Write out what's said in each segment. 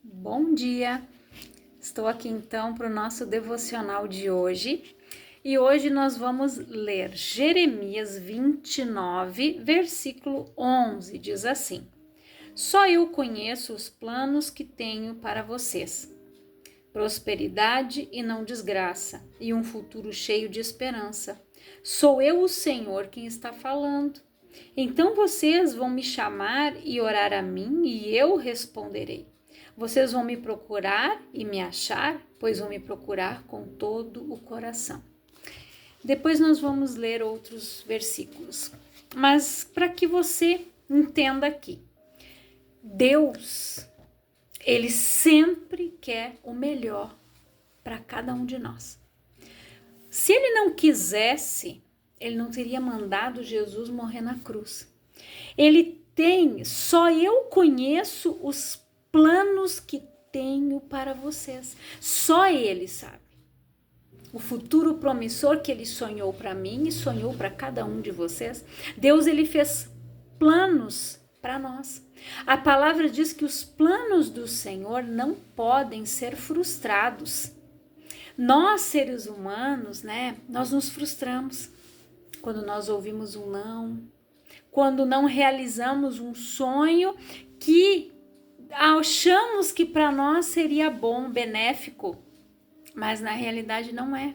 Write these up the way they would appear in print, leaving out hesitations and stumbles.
Bom dia! Estou aqui então para o nosso devocional de hoje e hoje nós vamos ler Jeremias 29, versículo 11. Diz assim: Só eu conheço os planos que tenho para vocês, prosperidade e não desgraça, e um futuro cheio de esperança. Sou eu, o Senhor, quem está falando. Então vocês vão me chamar e orar a mim e eu responderei. Vocês vão me procurar e me achar, pois vão me procurar com todo o coração. Depois nós vamos ler outros versículos. Mas para que você entenda aqui, Deus, Ele sempre quer o melhor para cada um de nós. Se Ele não quisesse, Ele não teria mandado Jesus morrer na cruz. Só eu conheço os planos que tenho para vocês. Só Ele sabe. O futuro promissor que Ele sonhou para mim e sonhou para cada um de vocês. Deus, Ele fez planos para nós. A palavra diz que os planos do Senhor não podem ser frustrados. Nós, seres humanos, nós nos frustramos quando nós ouvimos um não, quando não realizamos um sonho que achamos que para nós seria bom, benéfico, mas na realidade não é.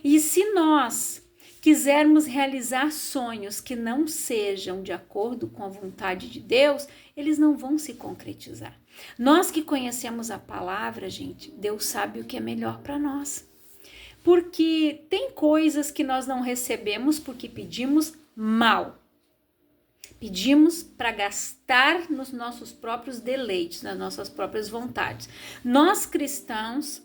E se nós quisermos realizar sonhos que não sejam de acordo com a vontade de Deus, eles não vão se concretizar. Nós que conhecemos a palavra, gente, Deus sabe o que é melhor para nós. Porque tem coisas que nós não recebemos porque pedimos mal. Pedimos para gastar nos nossos próprios deleites, nas nossas próprias vontades. Nós cristãos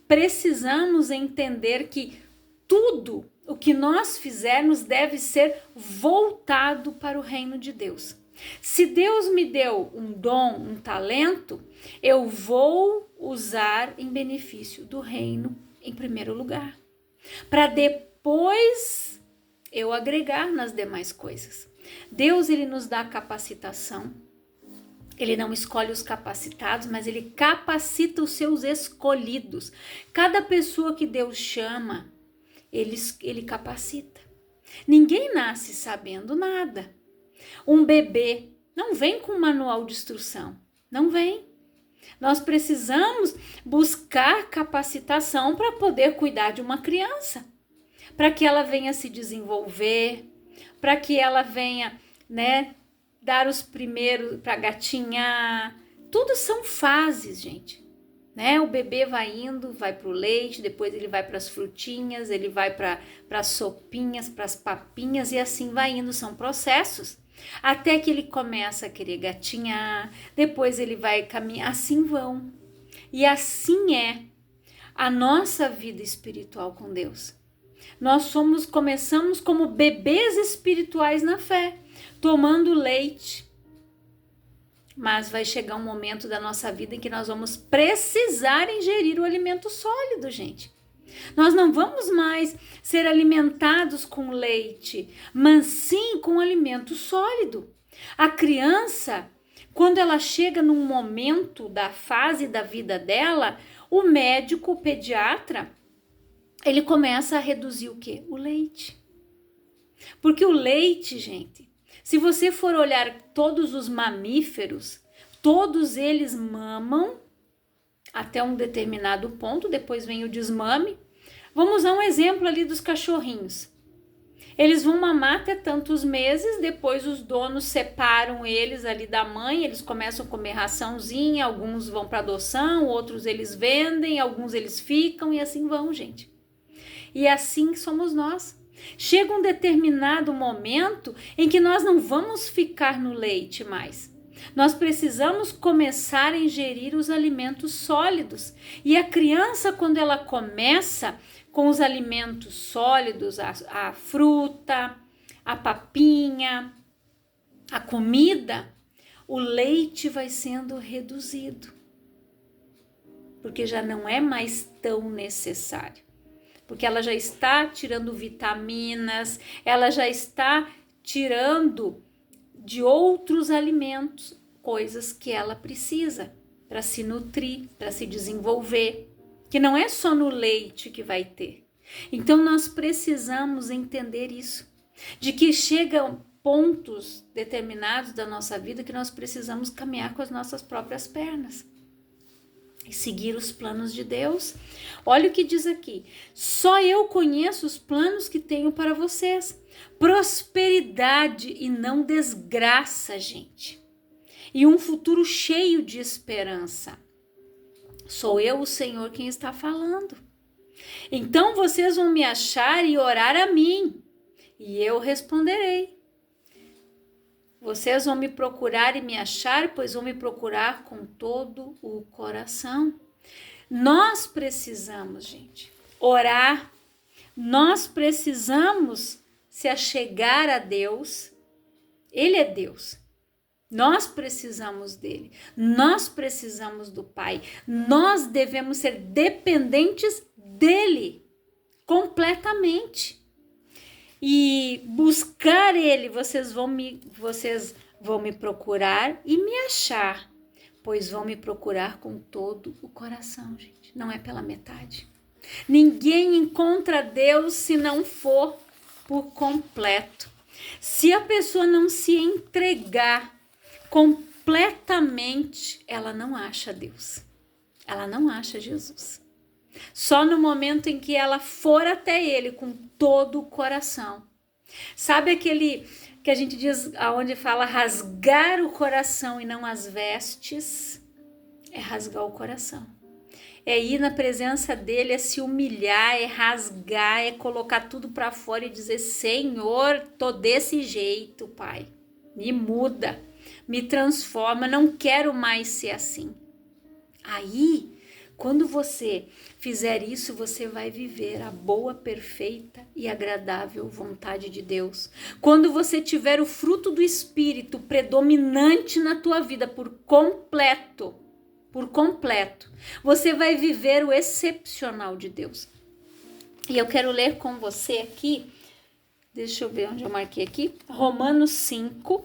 precisamos entender que tudo o que nós fizermos deve ser voltado para o reino de Deus. Se Deus me deu um dom, um talento, eu vou usar em benefício do reino em primeiro lugar, para depois eu agregar nas demais coisas. Deus, Ele nos dá capacitação. Ele não escolhe os capacitados, mas Ele capacita os seus escolhidos. Cada pessoa que Deus chama, Ele capacita. Ninguém nasce sabendo nada. Um bebê não vem com um manual de instrução, não vem. Nós precisamos buscar capacitação para poder cuidar de uma criança, para que ela venha se desenvolver, para que ela venha, dar os primeiros para gatinhar. Tudo são fases, gente. O bebê vai indo, vai para o leite, depois ele vai para as frutinhas, ele vai para as sopinhas, para as papinhas e assim vai indo. São processos. Até que ele começa a querer gatinhar, depois ele vai caminhar, assim vão. E assim é a nossa vida espiritual com Deus. Nós começamos como bebês espirituais na fé, tomando leite. Mas vai chegar um momento da nossa vida em que nós vamos precisar ingerir o alimento sólido, gente. Nós não vamos mais ser alimentados com leite, mas sim com alimento sólido. A criança, quando ela chega num momento da fase da vida dela, o médico, o pediatra, ele começa a reduzir o quê? O leite. Porque o leite, gente, se você for olhar todos os mamíferos, todos eles mamam até um determinado ponto, depois vem o desmame. Vamos usar um exemplo ali dos cachorrinhos. Eles vão mamar até tantos meses, depois os donos separam eles ali da mãe, eles começam a comer raçãozinha, alguns vão para adoção, outros eles vendem, alguns eles ficam e assim vão, gente. E assim somos nós. Chega um determinado momento em que nós não vamos ficar no leite mais. Nós precisamos começar a ingerir os alimentos sólidos. E a criança, quando ela começa com os alimentos sólidos, a fruta, a papinha, a comida, o leite vai sendo reduzido. Porque já não é mais tão necessário. Porque ela já está tirando vitaminas, ela já está tirando de outros alimentos coisas que ela precisa. para se nutrir, para se desenvolver, que não é só no leite que vai ter. Então nós precisamos entender isso, de que chegam pontos determinados da nossa vida que nós precisamos caminhar com as nossas próprias pernas e seguir os planos de Deus. Olha o que diz aqui: só eu conheço os planos que tenho para vocês, prosperidade e não desgraça, gente, e um futuro cheio de esperança. Sou eu, o Senhor, quem está falando. Então vocês vão me achar e orar a mim, e eu responderei. Vocês vão me procurar e me achar, pois vão me procurar com todo o coração. Nós precisamos, gente, orar. Nós precisamos se achegar a Deus. Ele é Deus. Nós precisamos dele. Nós precisamos do Pai. Nós devemos ser dependentes dele completamente. E buscar ele, vocês vão me procurar e me achar, pois vão me procurar com todo o coração, gente. Não é pela metade. Ninguém encontra Deus se não for por completo. Se a pessoa não se entregar completamente, ela não acha Deus. Ela não acha Jesus. Só no momento em que ela for até ele com todo o coração. Sabe aquele que a gente diz, aonde fala rasgar o coração e não as vestes? É rasgar o coração. É ir na presença dele, é se humilhar, é rasgar, é colocar tudo para fora e dizer: Senhor, tô desse jeito, Pai. Me muda, me transforma, não quero mais ser assim. Aí, quando você fizer isso, você vai viver a boa, perfeita e agradável vontade de Deus. Quando você tiver o fruto do Espírito predominante na tua vida por completo, você vai viver o excepcional de Deus. E eu quero ler com você aqui, deixa eu ver onde eu marquei aqui, Romanos 5,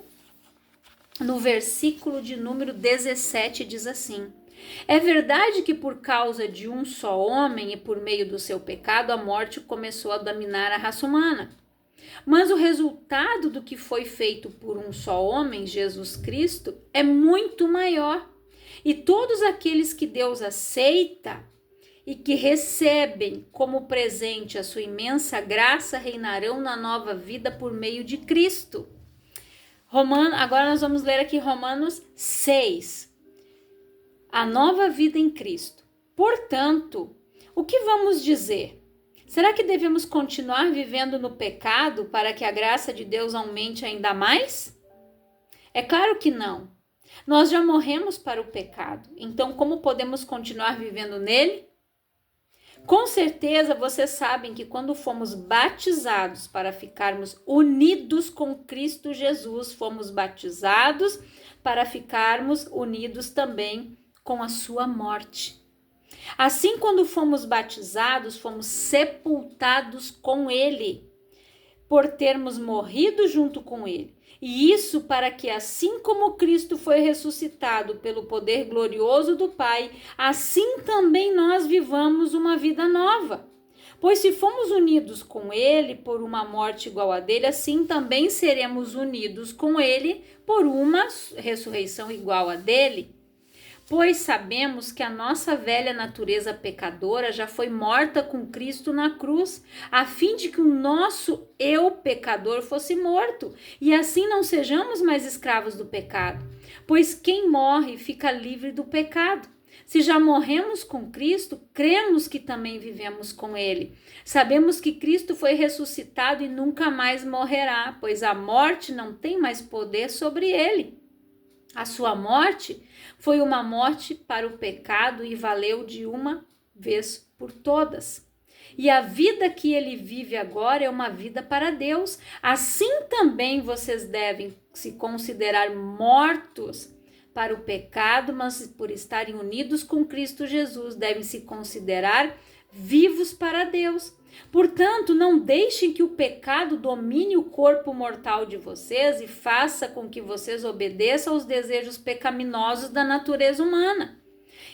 no versículo de número 17, diz assim: é verdade que por causa de um só homem e por meio do seu pecado, a morte começou a dominar a raça humana. Mas o resultado do que foi feito por um só homem, Jesus Cristo, é muito maior. E todos aqueles que Deus aceita e que recebem como presente a sua imensa graça reinarão na nova vida por meio de Cristo. Agora nós vamos ler aqui Romanos 6. A nova vida em Cristo. Portanto, o que vamos dizer? Será que devemos continuar vivendo no pecado para que a graça de Deus aumente ainda mais? É claro que não. Nós já morremos para o pecado, então como podemos continuar vivendo nele? Com certeza vocês sabem que quando fomos batizados para ficarmos unidos com Cristo Jesus, fomos batizados para ficarmos unidos também com a sua morte. Assim, quando fomos batizados, fomos sepultados com ele, por termos morrido junto com ele. E isso para que, assim como Cristo foi ressuscitado pelo poder glorioso do Pai, assim também nós vivamos uma vida nova. Pois se fomos unidos com ele por uma morte igual a dele, assim também seremos unidos com ele por uma ressurreição igual a dele. Pois sabemos que a nossa velha natureza pecadora já foi morta com Cristo na cruz, a fim de que o nosso eu pecador fosse morto, e assim não sejamos mais escravos do pecado. Pois quem morre fica livre do pecado. Se já morremos com Cristo, cremos que também vivemos com ele. Sabemos que Cristo foi ressuscitado e nunca mais morrerá, pois a morte não tem mais poder sobre ele. A sua morte foi uma morte para o pecado e valeu de uma vez por todas. E a vida que ele vive agora é uma vida para Deus. Assim também vocês devem se considerar mortos para o pecado, mas por estarem unidos com Cristo Jesus, devem se considerar vivos para Deus. Portanto, não deixem que o pecado domine o corpo mortal de vocês e faça com que vocês obedeçam aos desejos pecaminosos da natureza humana.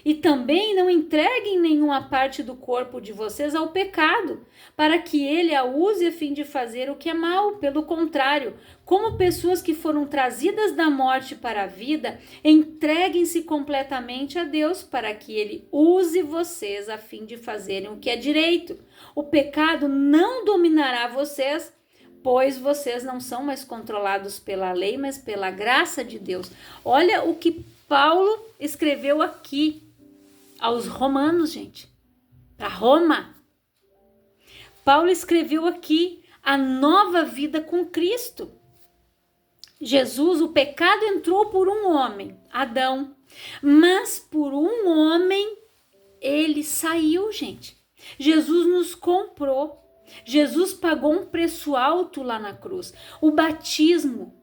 E também não entreguem nenhuma parte do corpo de vocês ao pecado, para que ele a use a fim de fazer o que é mal. Pelo contrário, como pessoas que foram trazidas da morte para a vida, entreguem-se completamente a Deus, para que ele use vocês a fim de fazerem o que é direito. O pecado não dominará vocês, pois vocês não são mais controlados pela lei, mas pela graça de Deus. Olha o que Paulo escreveu aqui aos romanos, gente, para Roma. Paulo escreveu aqui a nova vida com Cristo. Jesus, o pecado entrou por um homem, Adão, mas por um homem ele saiu, gente. Jesus nos comprou. Jesus pagou um preço alto lá na cruz. O batismo,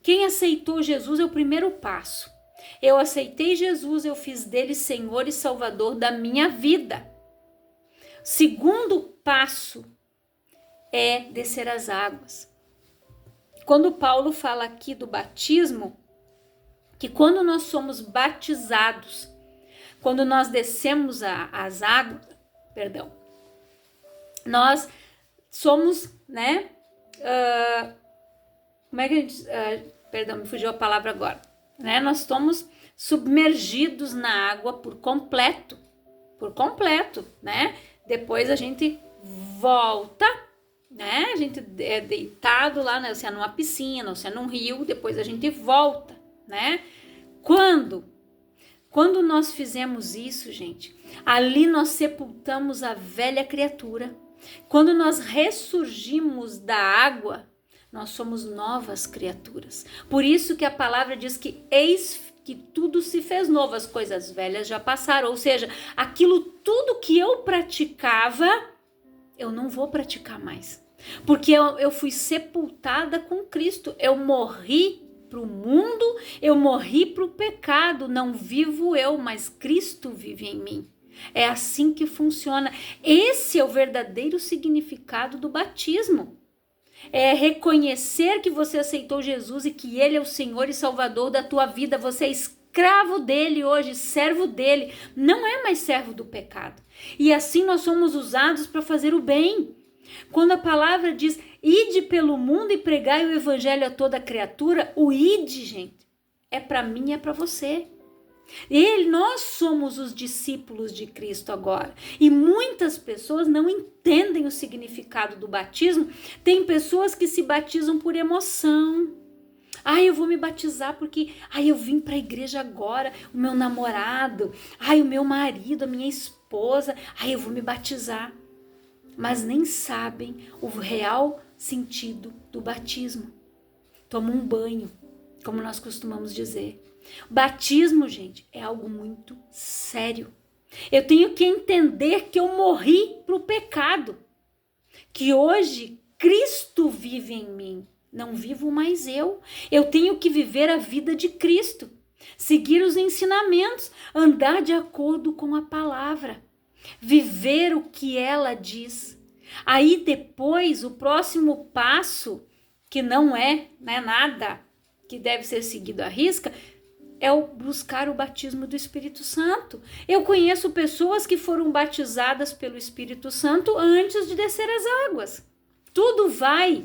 quem aceitou Jesus é o primeiro passo. Eu aceitei Jesus, eu fiz dele Senhor e Salvador da minha vida. Segundo passo é descer as águas. Quando Paulo fala aqui do batismo, que quando nós somos batizados, quando nós descemos as águas, nós somos, né? Como é que a gente... me fugiu a palavra agora. Né? Nós estamos submergidos na água por completo, né? Depois a gente volta, né? A gente é deitado lá, né? Se é numa piscina, ou se é num rio, depois a gente volta, né? Quando nós fizemos isso, gente, ali nós sepultamos a velha criatura. Quando nós ressurgimos da água, nós somos novas criaturas. Por isso que a palavra diz que eis que tudo se fez novo, as coisas velhas já passaram. Ou seja, aquilo tudo que eu praticava, eu não vou praticar mais. Porque eu fui sepultada com Cristo. Eu morri para o mundo, eu morri para o pecado. Não vivo eu, mas Cristo vive em mim. É assim que funciona. Esse é o verdadeiro significado do batismo. É reconhecer que você aceitou Jesus e que ele é o Senhor e Salvador da tua vida. Você é escravo dele hoje, servo dele, não é mais servo do pecado. E assim nós somos usados para fazer o bem. Quando a palavra diz, ide pelo mundo e pregai o evangelho a toda criatura, o ide, gente, é para mim, é para você. Nós somos os discípulos de Cristo agora. E muitas pessoas não entendem o significado do batismo. Tem pessoas que se batizam por emoção. Eu vou me batizar porque eu vim para a igreja agora, o meu namorado, o meu marido, a minha esposa, eu vou me batizar. Mas nem sabem o real sentido do batismo. Toma um banho, como nós costumamos dizer. Batismo, gente, é algo muito sério. Eu tenho que entender que eu morri para o pecado, que hoje Cristo vive em mim, não vivo mais eu. Eu tenho que viver a vida de Cristo, seguir os ensinamentos, andar de acordo com a palavra, viver o que ela diz. Aí depois, o próximo passo, que não é nada que deve ser seguido à risca, é o buscar o batismo do Espírito Santo. Eu conheço pessoas que foram batizadas pelo Espírito Santo antes de descer as águas. Tudo vai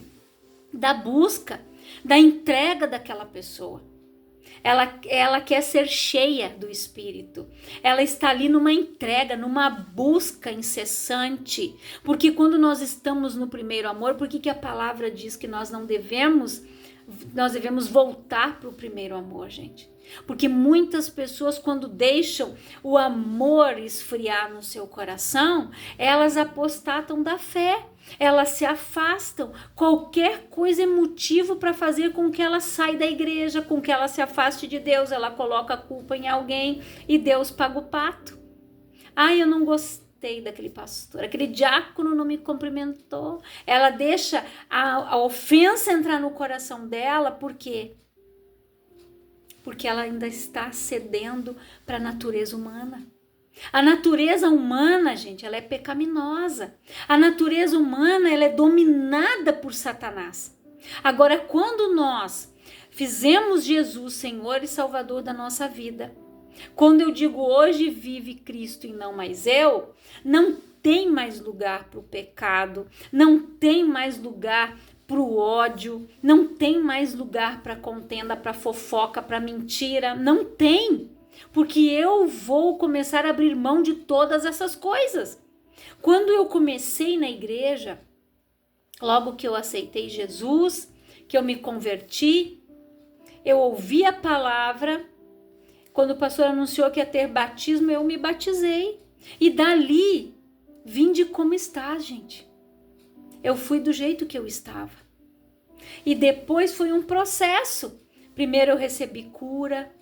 da busca, da entrega daquela pessoa. Ela quer ser cheia do Espírito. Ela está ali numa entrega, numa busca incessante. Porque quando nós estamos no primeiro amor, por que a palavra diz que nós devemos voltar para o primeiro amor, gente? Porque muitas pessoas, quando deixam o amor esfriar no seu coração, elas apostatam da fé, elas se afastam. Qualquer coisa é motivo para fazer com que ela saia da igreja, com que ela se afaste de Deus. Ela coloca a culpa em alguém e Deus paga o pato. Eu não gostei daquele pastor, aquele diácono não me cumprimentou. Ela deixa a ofensa entrar no coração dela, por quê? Porque ela ainda está cedendo para a natureza humana. A natureza humana, gente, ela é pecaminosa. A natureza humana, ela é dominada por Satanás. Agora, quando nós fizemos Jesus Senhor e Salvador da nossa vida, Quando eu digo hoje vive Cristo e não mais eu, não tem mais lugar para o pecado, não tem mais lugar para o ódio, não tem mais lugar para contenda, para fofoca, para mentira, não tem, porque eu vou começar a abrir mão de todas essas coisas. Quando eu comecei na igreja, logo que eu aceitei Jesus, que eu me converti, eu ouvi a palavra. Quando o pastor anunciou que ia ter batismo, eu me batizei. E dali, vinde como está, gente. Eu fui do jeito que eu estava. E depois foi um processo. Primeiro eu recebi cura.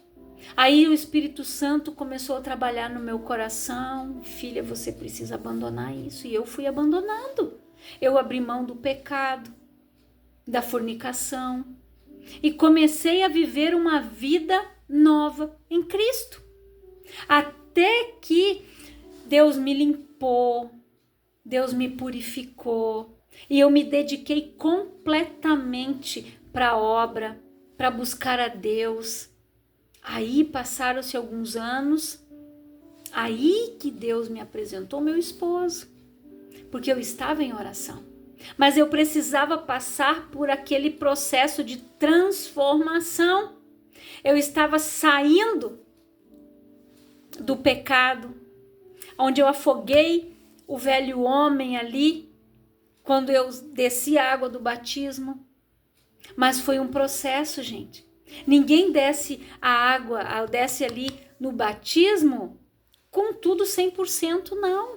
Aí o Espírito Santo começou a trabalhar no meu coração. Filha, você precisa abandonar isso. E eu fui abandonando. Eu abri mão do pecado, da fornicação. E comecei a viver uma vida nova em Cristo. Até que Deus me limpou, Deus me purificou e eu me dediquei completamente para a obra, para buscar a Deus. Aí passaram-se alguns anos, aí que Deus me apresentou meu esposo, porque eu estava em oração. Mas eu precisava passar por aquele processo de transformação. Eu estava saindo do pecado, onde eu afoguei o velho homem ali, quando eu desci a água do batismo. Mas foi um processo, gente. Ninguém desce a água, desce ali no batismo com tudo 100%, não.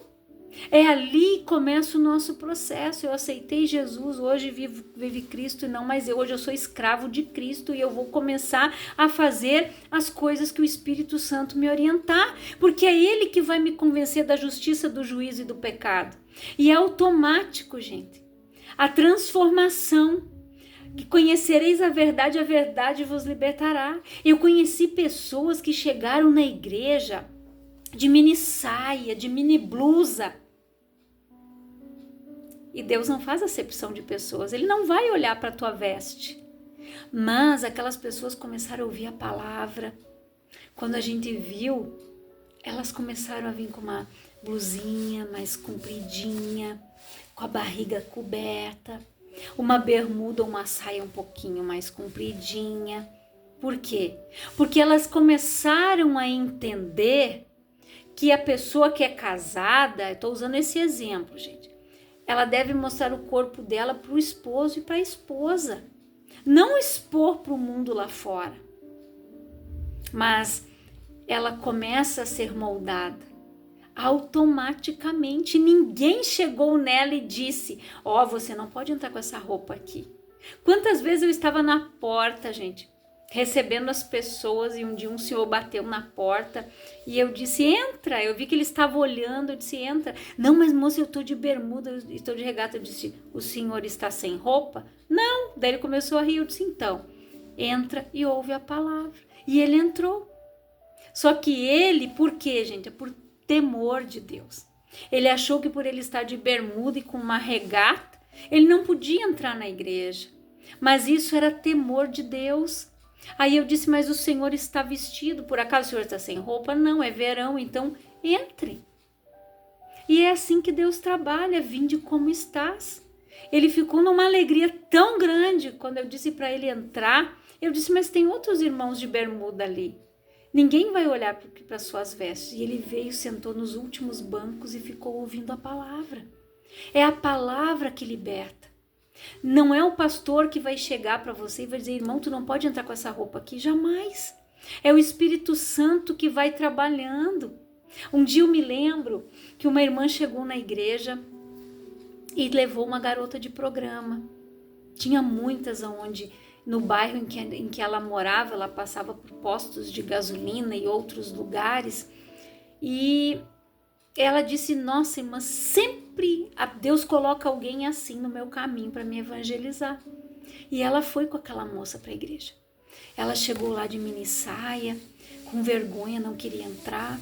É ali que começa o nosso processo. Eu aceitei Jesus, hoje vive Cristo e não mais eu. Hoje eu sou escravo de Cristo e eu vou começar a fazer as coisas que o Espírito Santo me orientar, porque é Ele que vai me convencer da justiça, do juízo e do pecado. E é automático, gente. A transformação. E conhecereis a verdade vos libertará. Eu conheci pessoas que chegaram na igreja de mini saia, de mini blusa. E Deus não faz acepção de pessoas, Ele não vai olhar para a tua veste. Mas aquelas pessoas começaram a ouvir a palavra. Quando a gente viu, elas começaram a vir com uma blusinha mais compridinha, com a barriga coberta, uma bermuda ou uma saia um pouquinho mais compridinha. Por quê? Porque elas começaram a entender que a pessoa que é casada, estou usando esse exemplo, gente, ela deve mostrar o corpo dela para o esposo e para a esposa. Não expor para o mundo lá fora. Mas ela começa a ser moldada automaticamente. Ninguém chegou nela e disse, ó, você não pode entrar com essa roupa aqui. Quantas vezes eu estava na porta, gente, recebendo as pessoas, e um dia um senhor bateu na porta e eu disse, entra. Eu vi que ele estava olhando, eu disse, entra. Não, mas moça, eu estou de bermuda, eu estou de regata. Eu disse, o senhor está sem roupa? Não. Daí ele começou a rir, eu disse, então, entra e ouve a palavra. E ele entrou. Só que ele, por quê, gente? É por temor de Deus. Ele achou que por ele estar de bermuda e com uma regata, ele não podia entrar na igreja. Mas isso era temor de Deus. Aí eu disse, mas o senhor está vestido, por acaso o senhor está sem roupa? Não, é verão, então entre. E é assim que Deus trabalha, vinde como estás. Ele ficou numa alegria tão grande, quando eu disse para ele entrar, eu disse, mas tem outros irmãos de bermuda ali. Ninguém vai olhar para suas vestes. E ele veio, sentou nos últimos bancos e ficou ouvindo a palavra. É a palavra que liberta. Não é o pastor que vai chegar para você e vai dizer, irmão, tu não pode entrar com essa roupa aqui, jamais. É o Espírito Santo que vai trabalhando. Um dia eu me lembro que uma irmã chegou na igreja e levou uma garota de programa. Tinha muitas aonde, no bairro em que ela morava, ela passava por postos de gasolina e outros lugares. E ela disse, nossa, irmã, sempre Deus coloca alguém assim no meu caminho para me evangelizar. E ela foi com aquela moça para a igreja. Ela chegou lá de mini saia, com vergonha, não queria entrar.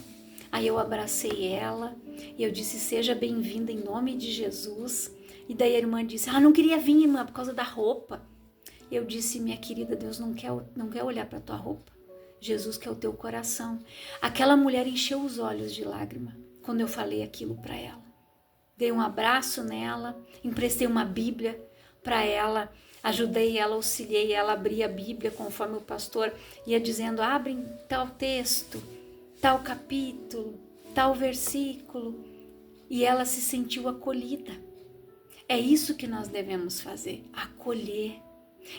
Aí eu abracei ela e eu disse, seja bem-vinda em nome de Jesus. E daí a irmã disse, não queria vir, irmã, por causa da roupa. Eu disse, minha querida, Deus não quer olhar para tua roupa. Jesus quer o teu coração. Aquela mulher encheu os olhos de lágrima quando eu falei aquilo para ela. Dei um abraço nela, emprestei uma Bíblia para ela, ajudei ela, auxiliei ela a abrir a Bíblia conforme o pastor ia dizendo, abre tal texto, tal capítulo, tal versículo, e ela se sentiu acolhida. É isso que nós devemos fazer, acolher.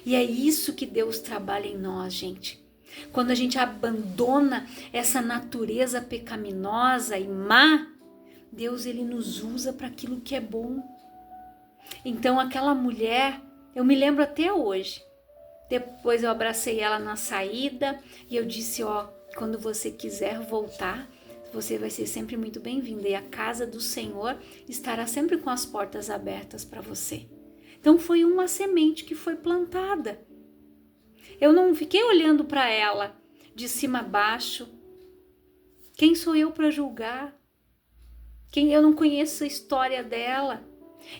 E é isso que Deus trabalha em nós, gente. Quando a gente abandona essa natureza pecaminosa e má, Deus ele nos usa para aquilo que é bom. Então aquela mulher, eu me lembro até hoje. Depois eu abracei ela na saída e eu disse, quando você quiser voltar, você vai ser sempre muito bem-vinda e a casa do Senhor estará sempre com as portas abertas para você. Então foi uma semente que foi plantada. Eu não fiquei olhando para ela de cima a baixo. Quem sou eu para julgar? Eu não conheço a história dela.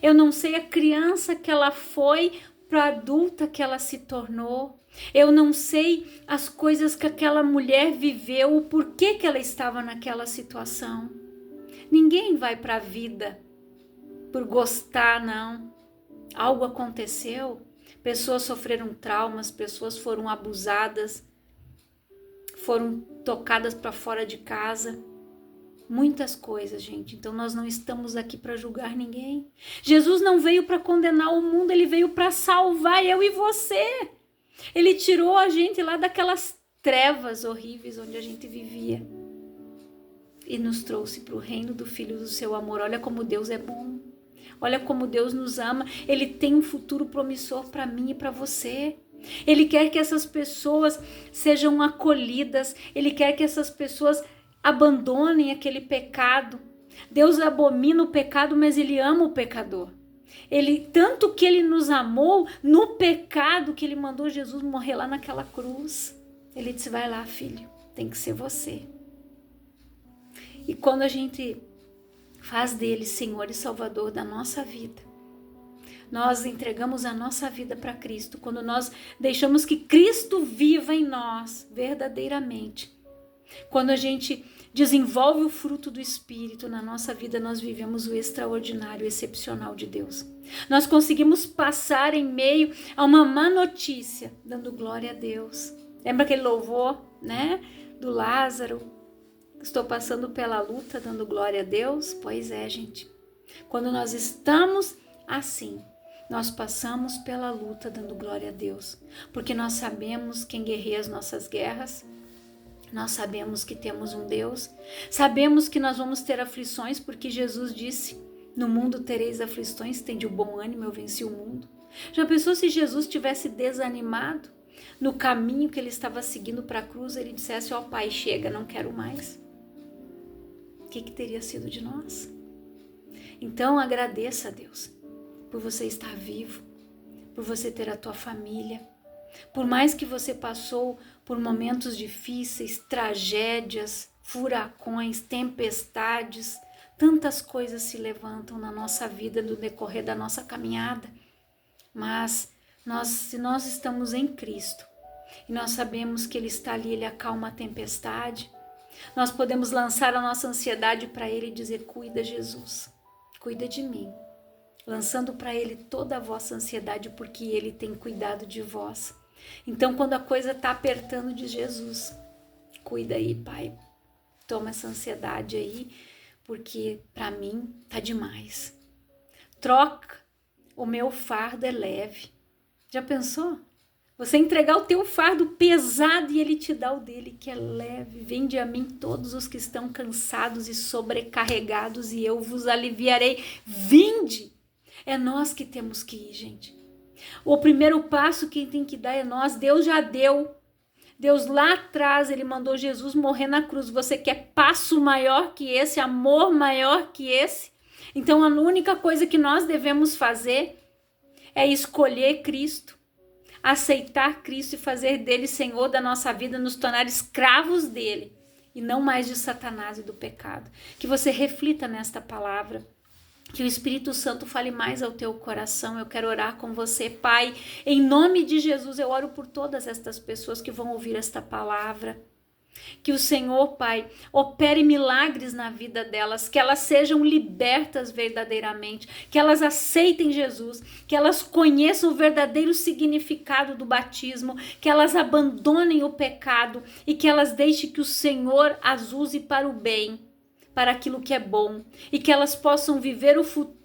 Eu não sei a criança que ela foi para a adulta que ela se tornou. Eu não sei as coisas que aquela mulher viveu, o porquê que ela estava naquela situação. Ninguém vai para a vida por gostar, não. Algo aconteceu, pessoas sofreram traumas, pessoas foram abusadas, foram tocadas para fora de casa. Muitas coisas, gente. Então nós não estamos aqui para julgar ninguém. Jesus não veio para condenar o mundo, ele veio para salvar eu e você. Ele tirou a gente lá daquelas trevas horríveis onde a gente vivia e nos trouxe para o reino do Filho do seu amor. Olha como Deus é bom. Olha como Deus nos ama. Ele tem um futuro promissor para mim e para você. Ele quer que essas pessoas sejam acolhidas. Ele quer que essas pessoas abandonem aquele pecado. Deus abomina o pecado, mas ele ama o pecador. Tanto que ele nos amou no pecado que ele mandou Jesus morrer lá naquela cruz. Ele disse, vai lá, filho, tem que ser você. E quando a gente faz dele Senhor e Salvador da nossa vida, nós entregamos a nossa vida para Cristo, quando nós deixamos que Cristo viva em nós verdadeiramente, quando a gente desenvolve o fruto do Espírito na nossa vida, nós vivemos o extraordinário, o excepcional de Deus. Nós conseguimos passar em meio a uma má notícia, dando glória a Deus. Lembra aquele louvor, né, do Lázaro? Estou passando pela luta, dando glória a Deus? Pois é, gente. Quando nós estamos assim, nós passamos pela luta, dando glória a Deus. Porque nós sabemos quem guerreia as nossas guerras. Nós sabemos que temos um Deus, sabemos que nós vamos ter aflições, porque Jesus disse, no mundo tereis aflições, tende o bom ânimo, eu venci o mundo. Já pensou se Jesus tivesse desanimado no caminho que ele estava seguindo para a cruz, ele dissesse, Pai, chega, não quero mais. O que teria sido de nós? Então agradeça a Deus por você estar vivo, por você ter a tua família. Por mais que você passou por momentos difíceis, tragédias, furacões, tempestades, tantas coisas se levantam na nossa vida no decorrer da nossa caminhada. Mas se nós estamos em Cristo e nós sabemos que Ele está ali, Ele acalma a tempestade, nós podemos lançar a nossa ansiedade para Ele e dizer, cuida Jesus, cuida de mim. Lançando para Ele toda a vossa ansiedade, porque Ele tem cuidado de vós. Então, quando a coisa está apertando, diz Jesus, cuida aí, Pai. Toma essa ansiedade aí, porque para mim tá demais. Troca, o meu fardo é leve. Já pensou? Você entregar o teu fardo pesado e Ele te dá o dele que é leve. Vinde a mim todos os que estão cansados e sobrecarregados e eu vos aliviarei. Vinde! É nós que temos que ir, gente. O primeiro passo quem tem que dar é nós. Deus já deu. Deus lá atrás, Ele mandou Jesus morrer na cruz. Você quer passo maior que esse, amor maior que esse? Então a única coisa que nós devemos fazer é escolher Cristo, aceitar Cristo e fazer dele Senhor da nossa vida, nos tornar escravos dele e não mais de Satanás e do pecado. Que você reflita nesta palavra. Que o Espírito Santo fale mais ao teu coração. Eu quero orar com você, Pai. Em nome de Jesus, eu oro por todas estas pessoas que vão ouvir esta palavra. Que o Senhor, Pai, opere milagres na vida delas, que elas sejam libertas verdadeiramente, que elas aceitem Jesus, que elas conheçam o verdadeiro significado do batismo, que elas abandonem o pecado e que elas deixem que o Senhor as use para o bem, para aquilo que é bom, e que elas possam viver o futuro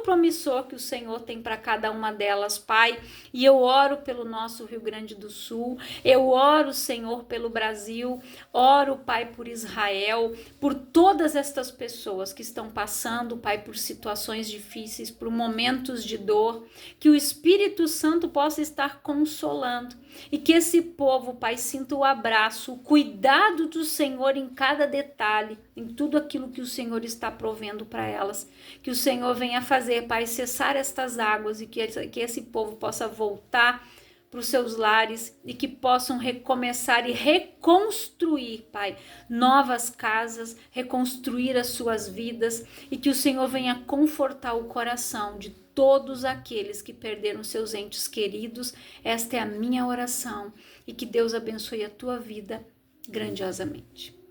promissor que o Senhor tem para cada uma delas, Pai. E eu oro pelo nosso Rio Grande do Sul, eu oro, Senhor, pelo Brasil, oro, Pai, por Israel, por todas estas pessoas que estão passando, Pai, por situações difíceis, por momentos de dor, que o Espírito Santo possa estar consolando e que esse povo, Pai, sinta o abraço, o cuidado do Senhor em cada detalhe, em tudo aquilo que o Senhor está provendo para elas. Que o Senhor venha fazer, Pai, cessar estas águas e que esse povo possa voltar para os seus lares e que possam recomeçar e reconstruir, Pai, novas casas, reconstruir as suas vidas e que o Senhor venha confortar o coração de todos aqueles que perderam seus entes queridos. Esta é a minha oração e que Deus abençoe a tua vida grandiosamente.